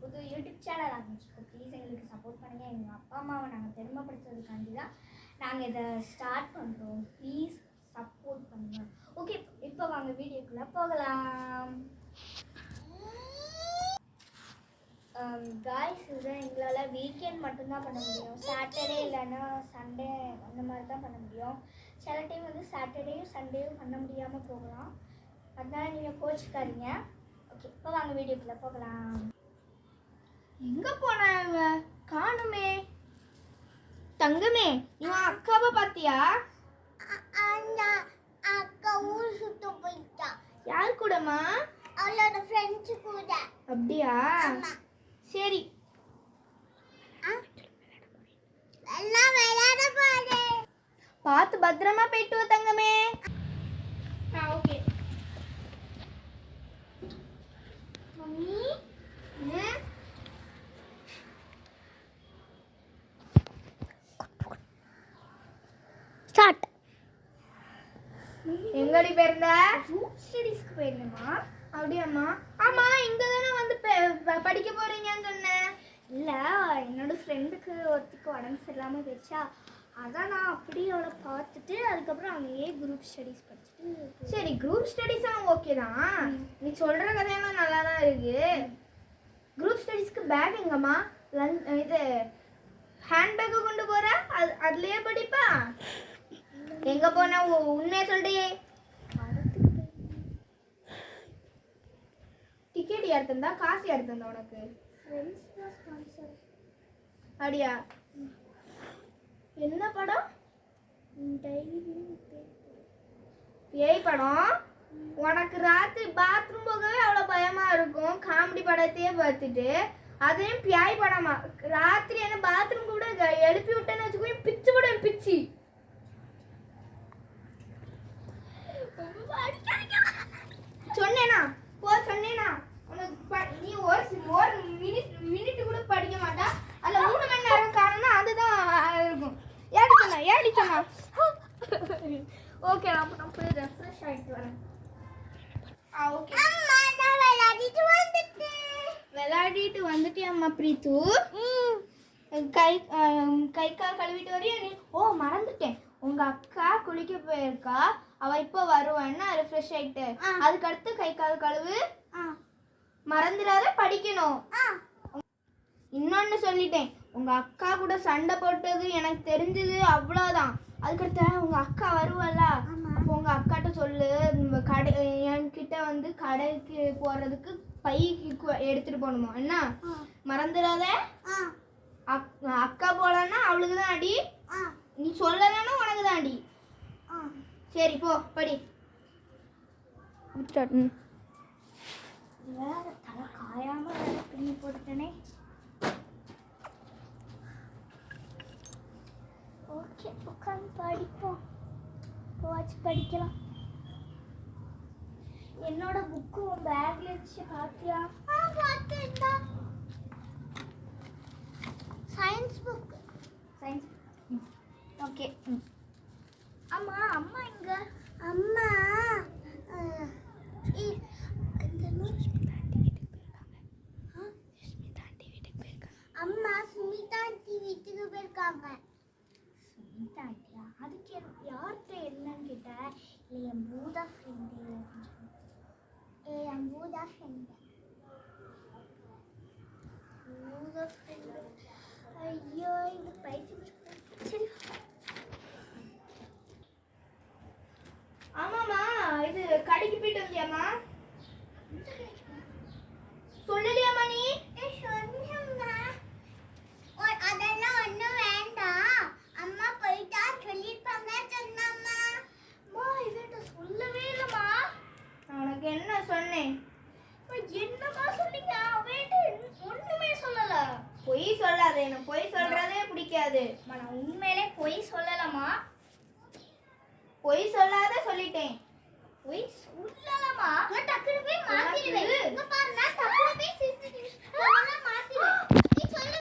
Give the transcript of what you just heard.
புது YouTube channel ஆரம்பிச்சிருக்கோம். Please எங்களுக்கு சப்போர்ட் பண்ணுங்கள். எங்கள் அப்பா அம்மாவை நாங்கள் பெருமைப்படுத்துறதுக்காண்டி தான் நாங்கள் இதை ஸ்டார்ட் பண்ணுறோம். ப்ளீஸ் சப்போர்ட் பண்ணுங்கள். ஓகே, இப்போ வாங்க வீடியோக்குள்ளே போகலாம். காய்ஸ், இதை எங்களால் வீக்கெண்ட் மட்டும்தான் பண்ண முடியும். சாட்டர்டே இல்லைன்னா சண்டே அந்த மாதிரி தான் பண்ண முடியும். சில டைம் வந்து சாட்டர்டேயும் சண்டேயும் பண்ண முடியாமல் போகலாம். அதனால நீங்கள் கோச்சிக்காதீங்க. ஓகே, இப்போ வாங்க வீடியோக்குள்ளே போகலாம். எங்கே போனாங்க? காணுமே. தங்கமே, இவன் அக்காவை பார்த்தியா? அக்கா ஊர் சுத்த போயிட்டா. யார் கூடமா? அவளோட ஃப்ரெண்ட்ஸு கூட. அப்படியா? சரி. எல்லாம் விளையாட போறே. பார்த்து பத்திரமா போயிட்டு வா தங்கமே. ஓகே. Mummy, start. எங்கடி போயிருந்த? குரூப் ஸ்டடீஸ்க்கு போயிருந்தேம்மா. அப்படியாம்மா? ஆமா, இங்க தானே வந்து படிக்க போறீங்கன்னு சொன்னேன். இல்லை, என்னோட ஃப்ரெண்டுக்கு ஒருத்திக்கு உடம்பு சரியில்லாமல் போயிடுச்சா, அதான் நான் அப்படியே அவளை பார்த்துட்டு அதுக்கப்புறம் அங்கேயே குரூப் ஸ்டடீஸ் படிச்சுட்டு. சரி, குரூப் ஸ்டடீஸ் ஓகே தான். நீ சொல்ற கதையெல்லாம் நல்லா தான் இருக்கு. குரூப் ஸ்டடீஸ்க்கு பேக் எங்கம்மா? இது ஹேண்ட்பேக்கு கொண்டு போற? அதுலயே படிப்பா? எங்க போன உண்மையை சொல்றியே. டிக்கெட் யார் தந்தா? காசு யார் தந்தா உனக்கு? அப்படியா? என்ன படம்? பேய் படம்? உனக்கு ராத்திரி பாத்ரூம் போகவே அவ்வளோ பயமா இருக்கும். காமெடி படத்தையே பார்த்துட்டு அதையும் பேய் படமா? ராத்திரி என்ன பாத்ரூம் கூட எழுப்பி விட்டேன்னு வச்சுக்கோ, பிச்சு படம் பிச்சு. சொன்னேனா போ, சொன்னேனா உனக்கு நீ ஒரு மினிட் கூட படிக்க மாட்டா. அதில் 3 மணி நேரம் காரணம் அதுதான் இருக்கும். ஏடி சொன்னா ஓகே, நான் போய் ரெஃப்ரெஷ் ஆகிட்டு வரேன். ஓகே. விளையாடிட்டு வந்துட்டியாம்மா பிரீத்து? கை கால் கழுவிட்டு வரையா நீ? ஓ, மறந்துட்டேன், உங்க அக்கா குளிக்க போயிருக்கா. அவ இப்போ வருவான்னா ரெஃப்ரெஷ் ஆகிட்டு அதுக்கு அடுத்து கை கால் கழுவு. மறந்துடாத, படிக்கணும். இன்னொன்னு சொல்லிட்டேன், உங்க அக்கா கூட சண்டை போட்டது எனக்கு தெரிஞ்சது, அவ்வளோதான். அதுக்கடுத்த உங்க அக்கா வருவாளா, அப்போ உங்க அக்காட்ட சொல்லு, என்கிட்ட வந்து கடைக்கு போறதுக்கு பை எடுத்துட்டு போகணுமா என்ன? மறந்துடாத. அக்கா போலன்னா அவளுக்கு தான் அடி, நீ சொல்லலன்னா உனக்கு தான் அடி. சரி, போ படி. வேற தலை காயாம வேற பின்னி போட்டுட்டேனே. ஓகே, உட்காந்து படிப்போம். வாட்ச் படிக்கலாம். என்னோட புக்கு பேக்ல வச்சு பார்த்தியா? பார்த்தேன்டா. Science book. சயின்ஸ். ஓகே. அம்மா, அம்மா எங்க? அம்மா அம்மா சுமிதா ஆண்டி வீட்டுக்கு போயிருக்காங்க. சுமிதா ஆண்டியா? அதுக்கு யார்கிட்ட என்னன்னு கேட்ட? இல்லை, என் பூதா ஃப்ரெண்டு. என் பூதா ஃப்ரெண்டு. பூதா ஃப்ரெண்டு. ஐயோ, இது பைத்தியம். சரி. ஆமாம்மா, இது கடைக்கு போயிட்டு வந்தியாம்மா? சொல்லலையாம்மா நீ? அதெல்லாம் ஒன்றும் வேண்டாம், அம்மா போயிட்டா சொல்லியிருப்பாங்க சொன்னாம்மா. அம்மா, இதை சொல்லவே இல்லைம்மா. நான் உனக்கு என்ன சொன்னேன்? என்னம்மா சொன்னீங்க? அவன்கிட்ட ஒன்றுமே சொல்லலை. பொய் சொல்லாத, எனக்கு பொய் சொல்றதே பிடிக்காது. நான் உண்மையிலே பொய் சொல்லலம்மா. பொய் சொல்லாத சொல்லிட்டேன். பொய் சொல்லலம்மா. நான் டக்குனு போய் மாத்திடுவேன். இங்க பாரு, நான் டக்குனு போய் மாத்திடுவேன். நீ சொல்லு.